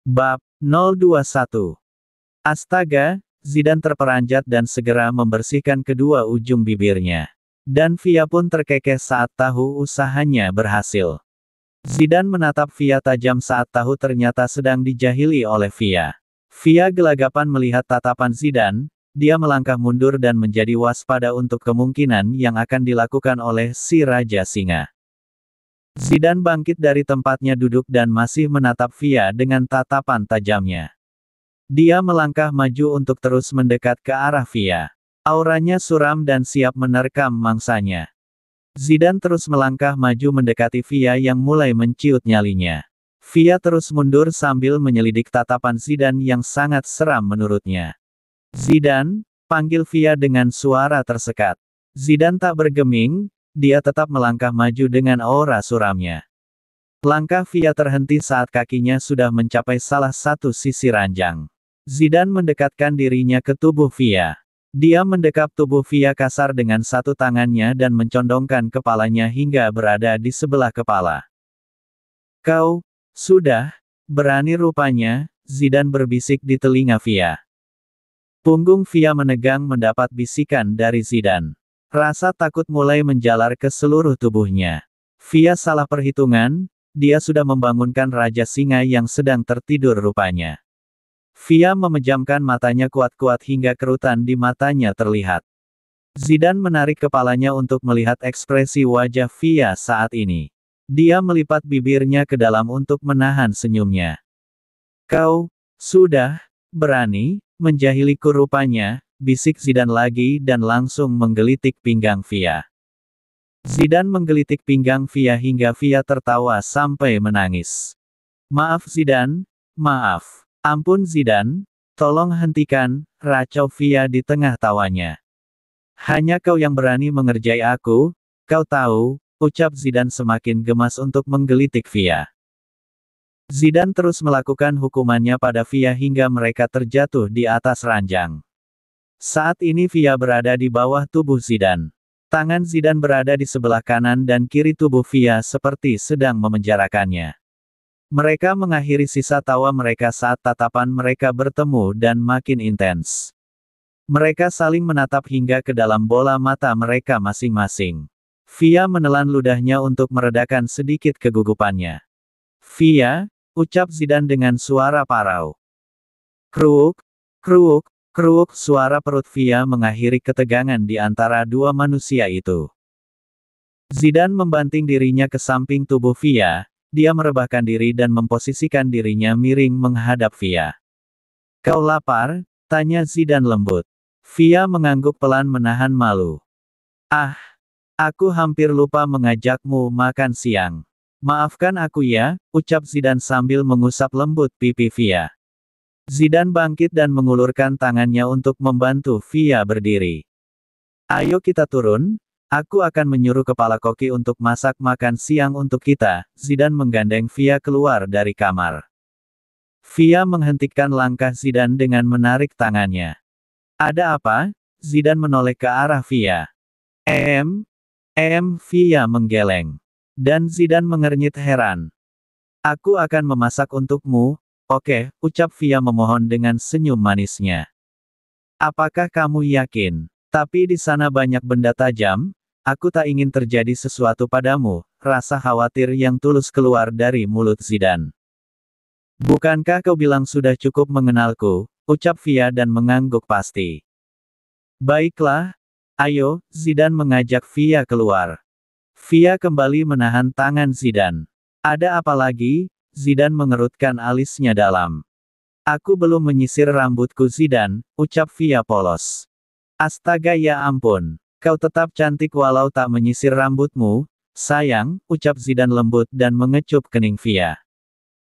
Bab 021. Astaga, Zidane terperanjat dan segera membersihkan kedua ujung bibirnya. Dan Via pun terkekeh saat tahu usahanya berhasil. Zidane menatap Via tajam saat tahu ternyata sedang dijahili oleh Via. Via gelagapan melihat tatapan Zidane, dia melangkah mundur dan menjadi waspada untuk kemungkinan yang akan dilakukan oleh si Raja Singa. Zidane bangkit dari tempatnya duduk dan masih menatap Via dengan tatapan tajamnya. Dia melangkah maju untuk terus mendekat ke arah Via. Auranya suram dan siap menerkam mangsanya. Zidane terus melangkah maju mendekati Via yang mulai menciut nyalinya. Via terus mundur sambil menyelidik tatapan Zidane yang sangat seram menurutnya. "Zidane," panggil Via dengan suara tersekat. Zidane tak bergeming, dia tetap melangkah maju dengan aura suramnya. Langkah Via terhenti saat kakinya sudah mencapai salah satu sisi ranjang. Zidane mendekatkan dirinya ke tubuh Via. Dia mendekap tubuh Via kasar dengan satu tangannya dan mencondongkan kepalanya hingga berada di sebelah kepala. "Kau, sudah, berani rupanya," Zidane berbisik di telinga Via. Punggung Via menegang mendapat bisikan dari Zidane. Rasa takut mulai menjalar ke seluruh tubuhnya. Via salah perhitungan, dia sudah membangunkan Raja Singa yang sedang tertidur rupanya. Via memejamkan matanya kuat-kuat hingga kerutan di matanya terlihat. Zidane menarik kepalanya untuk melihat ekspresi wajah Via saat ini. Dia melipat bibirnya ke dalam untuk menahan senyumnya. "Kau, sudah, berani, menjahiliku rupanya," bisik Zidane lagi dan langsung menggelitik pinggang Via. Zidane menggelitik pinggang Via hingga Via tertawa sampai menangis. "Maaf Zidane, maaf. Ampun Zidane, tolong hentikan," racau Via di tengah tawanya. "Hanya kau yang berani mengerjai aku, kau tahu," ucap Zidane semakin gemas untuk menggelitik Via. Zidane terus melakukan hukumannya pada Via hingga mereka terjatuh di atas ranjang. Saat ini Via berada di bawah tubuh Zidane. Tangan Zidane berada di sebelah kanan dan kiri tubuh Via seperti sedang memenjarakannya. Mereka mengakhiri sisa tawa mereka saat tatapan mereka bertemu dan makin intens. Mereka saling menatap hingga ke dalam bola mata mereka masing-masing. Via menelan ludahnya untuk meredakan sedikit kegugupannya. "Via," ucap Zidane dengan suara parau. Kruk, kruk, kruk, suara perut Via mengakhiri ketegangan di antara dua manusia itu. Zidane membanting dirinya ke samping tubuh Via, dia merebahkan diri dan memposisikan dirinya miring menghadap Via. "Kau lapar?" tanya Zidane lembut. Via mengangguk pelan menahan malu. "Ah, aku hampir lupa mengajakmu makan siang. Maafkan aku ya," ucap Zidane sambil mengusap lembut pipi Via. Zidane bangkit dan mengulurkan tangannya untuk membantu Via berdiri. "Ayo kita turun, aku akan menyuruh kepala koki untuk masak makan siang untuk kita." Zidane menggandeng Via keluar dari kamar. Via menghentikan langkah Zidane dengan menarik tangannya. "Ada apa?" Zidane menoleh ke arah Via. Via menggeleng. Dan Zidane mengernyit heran. "Aku akan memasak untukmu, oke," ucap Via memohon dengan senyum manisnya. "Apakah kamu yakin? Tapi di sana banyak benda tajam, aku tak ingin terjadi sesuatu padamu," rasa khawatir yang tulus keluar dari mulut Zidane. "Bukankah kau bilang sudah cukup mengenalku?" ucap Via dan mengangguk pasti. "Baiklah, ayo," Zidane mengajak Via keluar. Via kembali menahan tangan Zidane. "Ada apa lagi?" Zidane mengerutkan alisnya dalam. "Aku belum menyisir rambutku Zidane," ucap Via polos. "Astaga ya ampun, kau tetap cantik walau tak menyisir rambutmu, sayang," ucap Zidane lembut dan mengecup kening Via.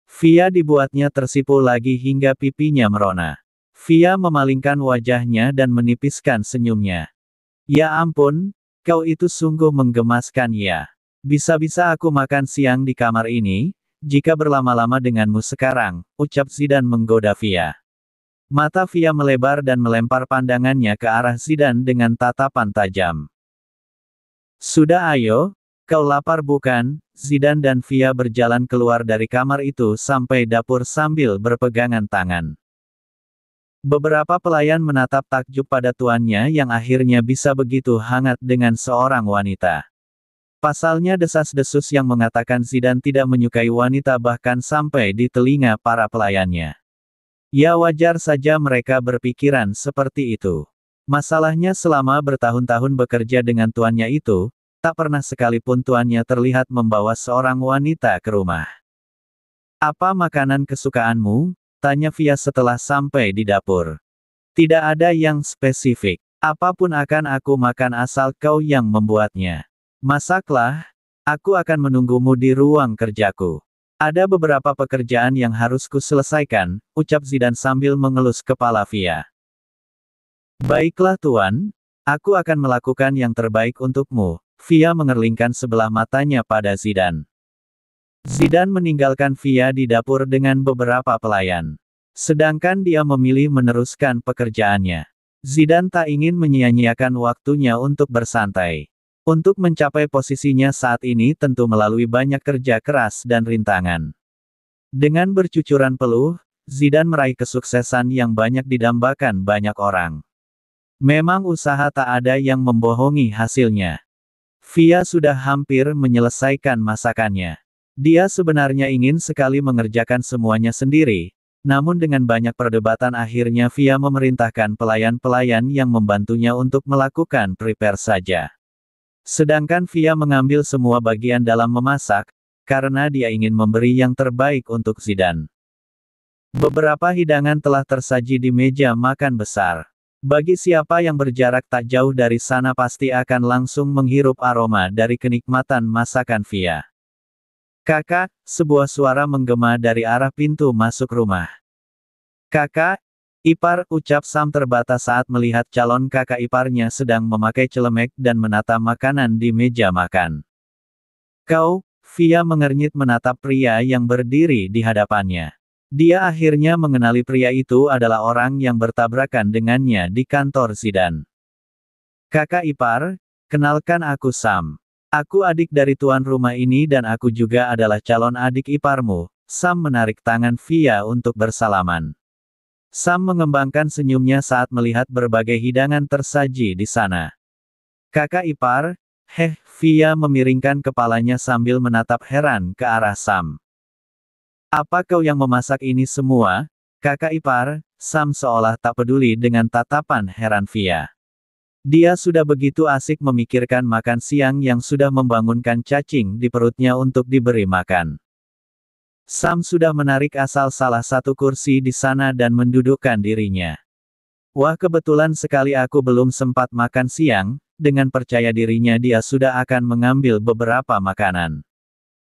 Via dibuatnya tersipu lagi hingga pipinya merona. Via memalingkan wajahnya dan menipiskan senyumnya. "Ya ampun, kau itu sungguh menggemaskan ya. Bisa-bisa aku makan siang di kamar ini, jika berlama-lama denganmu sekarang," ucap Zidane menggoda Via. Mata Via melebar dan melempar pandangannya ke arah Zidane dengan tatapan tajam. "Sudah ayo, Kau lapar bukan? Zidane dan Via berjalan keluar dari kamar itu sampai dapur sambil berpegangan tangan. Beberapa pelayan menatap takjub pada tuannya yang akhirnya bisa begitu hangat dengan seorang wanita. Pasalnya desas-desus yang mengatakan Zidane tidak menyukai wanita bahkan sampai di telinga para pelayannya. Ya wajar saja mereka berpikiran seperti itu. Masalahnya selama bertahun-tahun bekerja dengan tuannya itu, tak pernah sekalipun tuannya terlihat membawa seorang wanita ke rumah. Apa makanan kesukaanmu? Tanya Via setelah sampai di dapur. Tidak ada yang spesifik. Apapun akan aku makan asal kau yang membuatnya. Masaklah, aku akan menunggumu di ruang kerjaku. Ada beberapa pekerjaan yang harus kuselesaikan, ucap Zidane sambil mengelus kepala Via. Baiklah tuan, aku akan melakukan yang terbaik untukmu. Via mengerlingkan sebelah matanya pada Zidane. Zidane meninggalkan Via di dapur dengan beberapa pelayan. Sedangkan dia memilih meneruskan pekerjaannya. Zidane tak ingin menyia-nyiakan waktunya untuk bersantai. Untuk mencapai posisinya saat ini tentu melalui banyak kerja keras dan rintangan. Dengan bercucuran peluh, Zidane meraih kesuksesan yang banyak didambakan banyak orang. Memang usaha tak ada yang membohongi hasilnya. Via sudah hampir menyelesaikan masakannya. Dia sebenarnya ingin sekali mengerjakan semuanya sendiri, namun dengan banyak perdebatan akhirnya Via memerintahkan pelayan-pelayan yang membantunya untuk melakukan prepare saja. Sedangkan Via mengambil semua bagian dalam memasak, karena dia ingin memberi yang terbaik untuk Zidane. Beberapa hidangan telah tersaji di meja makan besar. Bagi siapa yang berjarak tak jauh dari sana pasti akan langsung menghirup aroma dari kenikmatan masakan Via. Kakak, sebuah suara menggema dari arah pintu masuk rumah. Kakak, ipar, ucap Sam terbata saat melihat calon kakak iparnya sedang memakai celemek dan menata makanan di meja makan. Kau, Via mengernyit menatap pria yang berdiri di hadapannya. Dia akhirnya mengenali pria itu adalah orang yang bertabrakan dengannya di kantor Zidane. Kakak ipar, kenalkan aku Sam. Aku adik dari tuan rumah ini dan aku juga adalah calon adik iparmu. Sam menarik tangan Via untuk bersalaman. Sam mengembangkan senyumnya saat melihat berbagai hidangan tersaji di sana. Kakak ipar, Via memiringkan kepalanya sambil menatap heran ke arah Sam. Apa kau yang memasak ini semua? Kakak ipar, Sam seolah tak peduli dengan tatapan heran Via. Dia sudah begitu asik memikirkan makan siang yang sudah membangunkan cacing di perutnya untuk diberi makan. Sam sudah menarik asal salah satu kursi di sana dan mendudukkan dirinya. Wah, kebetulan sekali aku belum sempat makan siang, dengan percaya dirinya dia sudah akan mengambil beberapa makanan.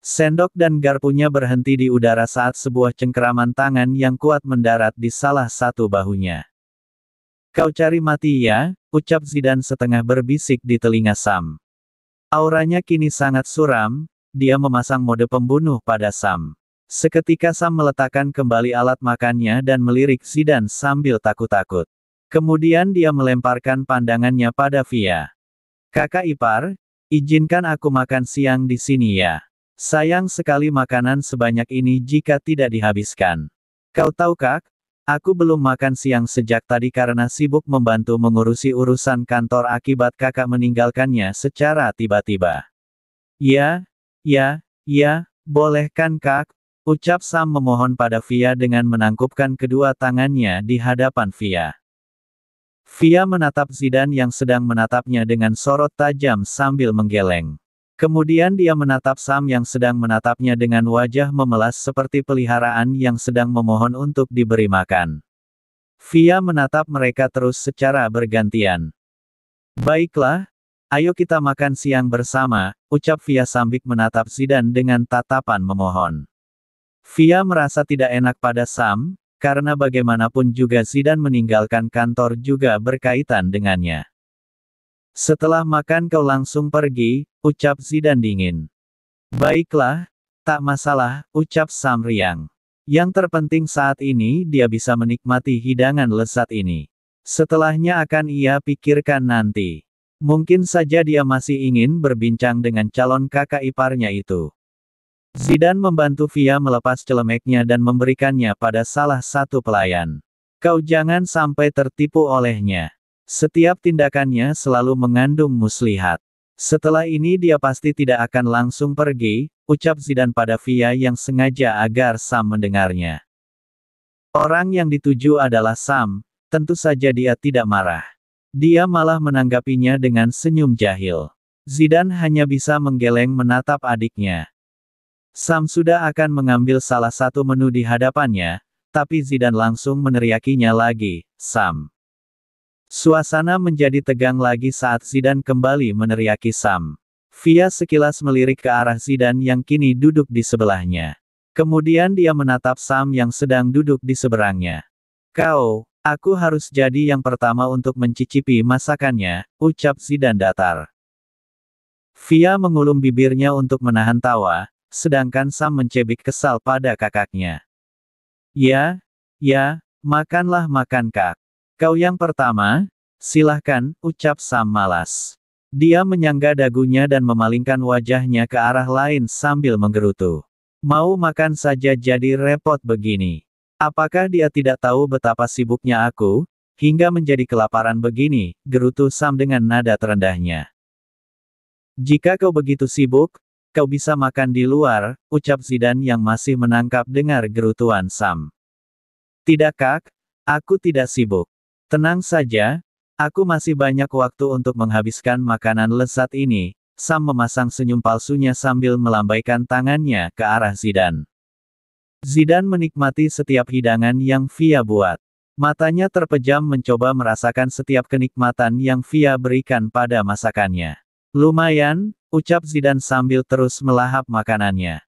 Sendok dan garpunya berhenti di udara saat sebuah cengkeraman tangan yang kuat mendarat di salah satu bahunya. Kau cari mati ya, ucap Zidane setengah berbisik di telinga Sam. Auranya kini sangat suram, dia memasang mode pembunuh pada Sam. Seketika Sam meletakkan kembali alat makannya dan melirik Zidane sambil takut-takut. Kemudian dia melemparkan pandangannya pada Via. Kakak ipar, izinkan aku makan siang di sini ya. Sayang sekali makanan sebanyak ini jika tidak dihabiskan. Kau tahu Kak? Aku belum makan siang sejak tadi karena sibuk membantu mengurusi urusan kantor akibat kakak meninggalkannya secara tiba-tiba. Ya, boleh kan Kak? Ucap Sam memohon pada Via dengan menangkupkan kedua tangannya di hadapan Via. Via menatap Zidane yang sedang menatapnya dengan sorot tajam sambil menggeleng. Kemudian dia menatap Sam yang sedang menatapnya dengan wajah memelas seperti peliharaan yang sedang memohon untuk diberi makan. Via menatap mereka terus secara bergantian. Baiklah, ayo kita makan siang bersama, ucap Via sambil menatap Zidane dengan tatapan memohon. Via merasa tidak enak pada Sam, karena bagaimanapun juga Zidane meninggalkan kantor juga berkaitan dengannya. Setelah makan kau langsung pergi, ucap Zidane dingin. Baiklah, tak masalah, ucap Sam riang. Yang terpenting saat ini dia bisa menikmati hidangan lezat ini. Setelahnya akan ia pikirkan nanti. Mungkin saja dia masih ingin berbincang dengan calon kakak iparnya itu. Zidane membantu Via melepas celemeknya dan memberikannya pada salah satu pelayan. Kau jangan sampai tertipu olehnya. Setiap tindakannya selalu mengandung muslihat. Setelah ini dia pasti tidak akan langsung pergi, ucap Zidane pada Via yang sengaja agar Sam mendengarnya. Orang yang dituju adalah Sam, tentu saja dia tidak marah. Dia malah menanggapinya dengan senyum jahil. Zidane hanya bisa menggeleng menatap adiknya. Sam sudah akan mengambil salah satu menu di hadapannya, tapi Zidane langsung meneriakinya lagi, Sam. Suasana menjadi tegang lagi saat Zidane kembali meneriaki Sam. Via sekilas melirik ke arah Zidane yang kini duduk di sebelahnya. Kemudian dia menatap Sam yang sedang duduk di seberangnya. Aku harus jadi yang pertama untuk mencicipi masakannya, ucap Zidane datar. Via mengulum bibirnya untuk menahan tawa, sedangkan Sam mencebik kesal pada kakaknya. Ya, makanlah makan kak. Kau yang pertama, silahkan, ucap Sam malas. Dia menyangga dagunya dan memalingkan wajahnya ke arah lain sambil menggerutu. Mau makan saja jadi repot begini. Apakah dia tidak tahu betapa sibuknya aku, hingga menjadi kelaparan begini, gerutu Sam dengan nada terendahnya. Jika kau begitu sibuk, kau bisa makan di luar, ucap Zidane yang masih menangkap dengar gerutuan Sam. Tidak kak, aku tidak sibuk. Tenang saja, aku masih banyak waktu untuk menghabiskan makanan lezat ini. Sam memasang senyum palsunya sambil melambaikan tangannya ke arah Zidane. Zidane menikmati setiap hidangan yang Via buat. Matanya terpejam mencoba merasakan setiap kenikmatan yang Via berikan pada masakannya. Lumayan, ucap Zidane sambil terus melahap makanannya.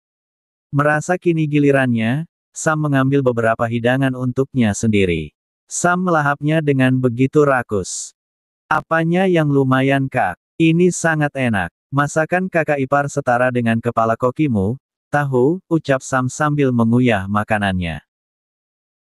Merasa kini gilirannya, Sam mengambil beberapa hidangan untuknya sendiri. Sam melahapnya dengan begitu rakus. Apanya yang lumayan kak? Ini sangat enak. Masakan kakak ipar setara dengan kepala kokimu, tahu, ucap Sam sambil mengunyah makanannya.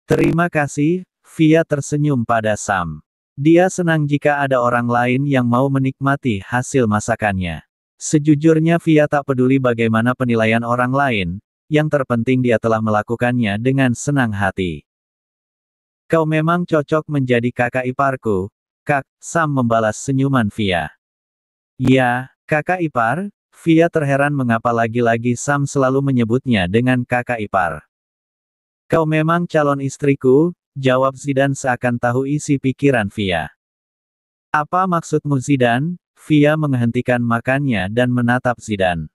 Terima kasih, Via tersenyum pada Sam. Dia senang jika ada orang lain yang mau menikmati hasil masakannya. Sejujurnya Via tak peduli bagaimana penilaian orang lain, yang terpenting dia telah melakukannya dengan senang hati. Kau memang cocok menjadi kakak iparku, kak, Sam membalas senyuman Via. Ya, kakak ipar? Via terheran mengapa lagi-lagi Sam selalu menyebutnya dengan kakak ipar. Kau memang calon istriku, jawab Zidane seakan tahu isi pikiran Via. Apa maksudmu Zidane? Via menghentikan makannya dan menatap Zidane.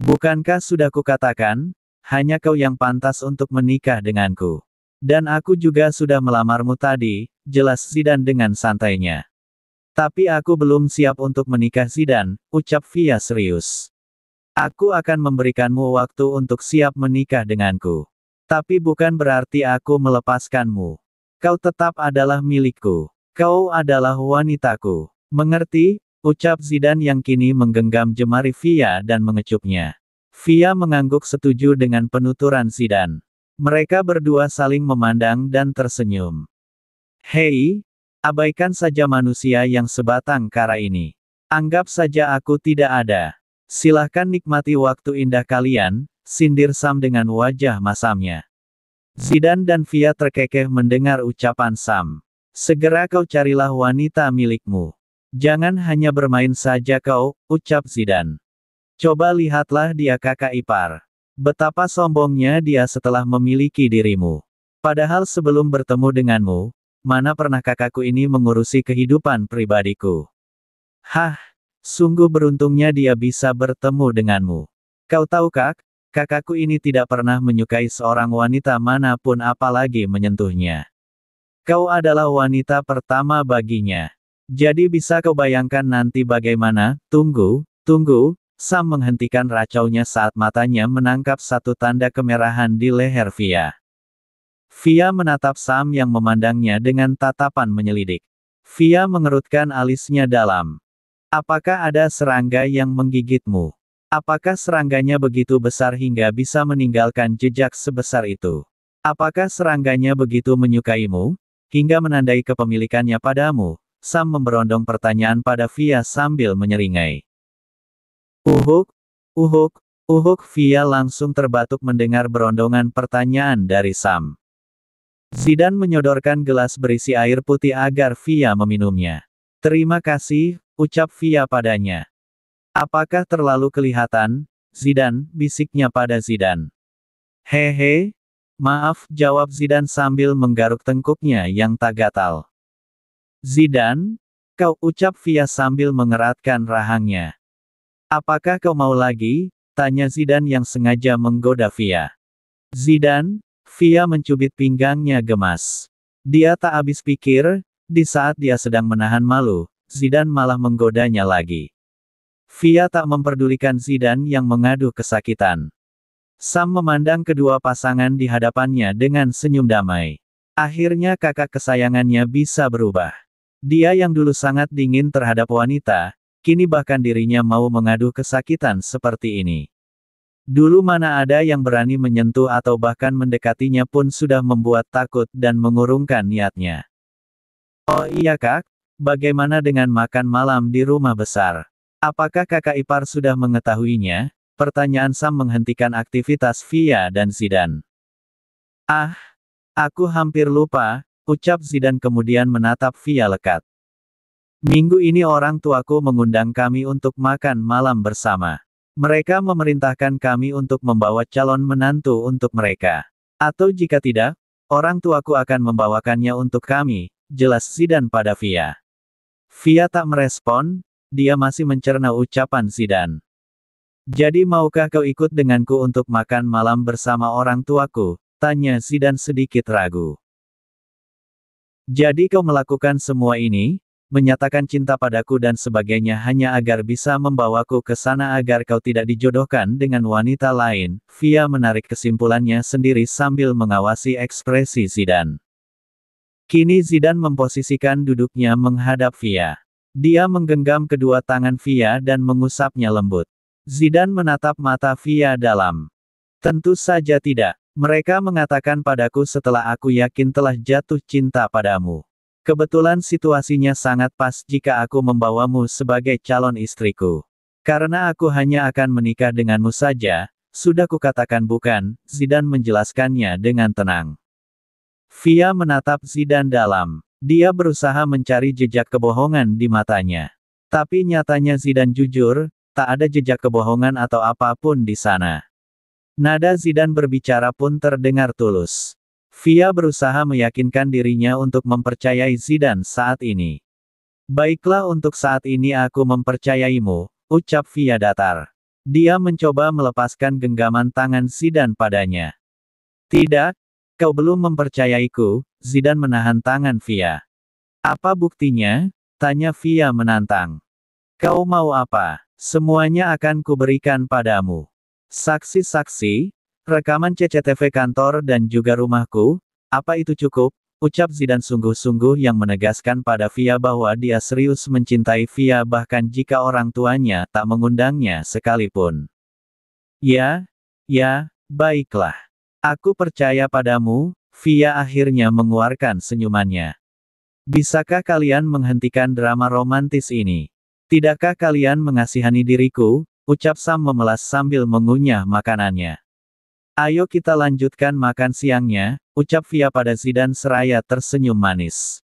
Bukankah sudah kukatakan, hanya kau yang pantas untuk menikah denganku. Dan aku juga sudah melamarmu tadi, jelas Zidane dengan santainya. Tapi aku belum siap untuk menikah Zidane, ucap Via serius. Aku akan memberikanmu waktu untuk siap menikah denganku. Tapi bukan berarti aku melepaskanmu. Kau tetap adalah milikku. Kau adalah wanitaku. Mengerti? Ucap Zidane yang kini menggenggam jemari Via dan mengecupnya. Via mengangguk setuju dengan penuturan Zidane. Mereka berdua saling memandang dan tersenyum. Hei, abaikan saja manusia yang sebatang kara ini. Anggap saja aku tidak ada. Silahkan nikmati waktu indah kalian, sindir Sam dengan wajah masamnya. Zidane dan Via terkekeh mendengar ucapan Sam. Segera kau carilah wanita milikmu. Jangan hanya bermain saja kau, ucap Zidane. Coba lihatlah dia kakak ipar. Betapa sombongnya dia setelah memiliki dirimu. Padahal sebelum bertemu denganmu, mana pernah kakakku ini mengurusi kehidupan pribadiku. Hah, sungguh beruntungnya dia bisa bertemu denganmu. Kau tahu kak, kakakku ini tidak pernah menyukai seorang wanita manapun apalagi menyentuhnya. Kau adalah wanita pertama baginya. Jadi bisa kau bayangkan nanti bagaimana, tunggu. Sam menghentikan racaunya saat matanya menangkap satu tanda kemerahan di leher Via. Via menatap Sam yang memandangnya dengan tatapan menyelidik. Via mengerutkan alisnya dalam. Apakah ada serangga yang menggigitmu? Apakah serangganya begitu besar hingga bisa meninggalkan jejak sebesar itu? Apakah serangganya begitu menyukaimu, hingga menandai kepemilikannya padamu? Sam memberondong pertanyaan pada Via sambil menyeringai. Uhuk, uhuk, uhuk. Via langsung terbatuk mendengar berondongan pertanyaan dari Sam. Zidane menyodorkan gelas berisi air putih agar Via meminumnya. Terima kasih, ucap Via padanya. Apakah terlalu kelihatan, Zidane, bisiknya pada Zidane. Hehe, maaf, jawab Zidane sambil menggaruk tengkuknya yang tak gatal. Zidane, kau, ucap Via sambil mengeratkan rahangnya. Apakah kau mau lagi? Tanya Zidane yang sengaja menggoda Via. Zidane, Via mencubit pinggangnya gemas. Dia tak habis pikir, di saat dia sedang menahan malu, Zidane malah menggodanya lagi. Via tak memperdulikan Zidane yang mengadu kesakitan. Sam memandang kedua pasangan di hadapannya dengan senyum damai. Akhirnya kakak kesayangannya bisa berubah. Dia yang dulu sangat dingin terhadap wanita, kini bahkan dirinya mau mengadu kesakitan seperti ini. Dulu mana ada yang berani menyentuh atau bahkan mendekatinya pun sudah membuat takut dan mengurungkan niatnya. Oh iya kak, bagaimana dengan makan malam di rumah besar? Apakah kakak ipar sudah mengetahuinya? Pertanyaan Sam menghentikan aktivitas Via dan Zidane. Ah, aku hampir lupa, ucap Zidane kemudian menatap Via lekat. Minggu ini orang tuaku mengundang kami untuk makan malam bersama. Mereka memerintahkan kami untuk membawa calon menantu untuk mereka. Atau jika tidak, orang tuaku akan membawakannya untuk kami, jelas Zidane pada Via. Via tak merespon, dia masih mencerna ucapan Zidane. Jadi maukah kau ikut denganku untuk makan malam bersama orang tuaku? Tanya Zidane sedikit ragu. Jadi kau melakukan semua ini, menyatakan cinta padaku dan sebagainya hanya agar bisa membawaku ke sana agar kau tidak dijodohkan dengan wanita lain. Via menarik kesimpulannya sendiri sambil mengawasi ekspresi Zidane. Kini Zidane memposisikan duduknya menghadap Via. Dia menggenggam kedua tangan Via dan mengusapnya lembut. Zidane menatap mata Via dalam. Tentu saja tidak. Mereka mengatakan padaku setelah aku yakin telah jatuh cinta padamu. Kebetulan situasinya sangat pas jika aku membawamu sebagai calon istriku. Karena aku hanya akan menikah denganmu saja, sudah kukatakan bukan, Zidane menjelaskannya dengan tenang. Via menatap Zidane dalam. Dia berusaha mencari jejak kebohongan di matanya. Tapi nyatanya Zidane jujur, tak ada jejak kebohongan atau apapun di sana. Nada Zidane berbicara pun terdengar tulus. Via berusaha meyakinkan dirinya untuk mempercayai Zidane saat ini. Baiklah, untuk saat ini aku mempercayaimu, ucap Via datar. Dia mencoba melepaskan genggaman tangan Zidane padanya. Tidak, kau belum mempercayaiku, Zidane menahan tangan Via. Apa buktinya? Tanya Via menantang. Kau mau apa? Semuanya akan kuberikan padamu. Saksi-saksi, rekaman CCTV kantor dan juga rumahku, apa itu cukup? Ucap Zidane sungguh-sungguh yang menegaskan pada Via bahwa dia serius mencintai Via bahkan jika orang tuanya tak mengundangnya sekalipun. Ya, baiklah. Aku percaya padamu, Via akhirnya mengeluarkan senyumannya. Bisakah kalian menghentikan drama romantis ini? Tidakkah kalian mengasihani diriku? Ucap Sam memelas sambil mengunyah makanannya. Ayo kita lanjutkan makan siangnya, ucap Via pada Zidane seraya tersenyum manis.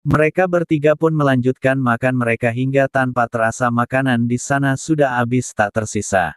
Mereka bertiga pun melanjutkan makan mereka hingga tanpa terasa makanan di sana sudah habis tak tersisa.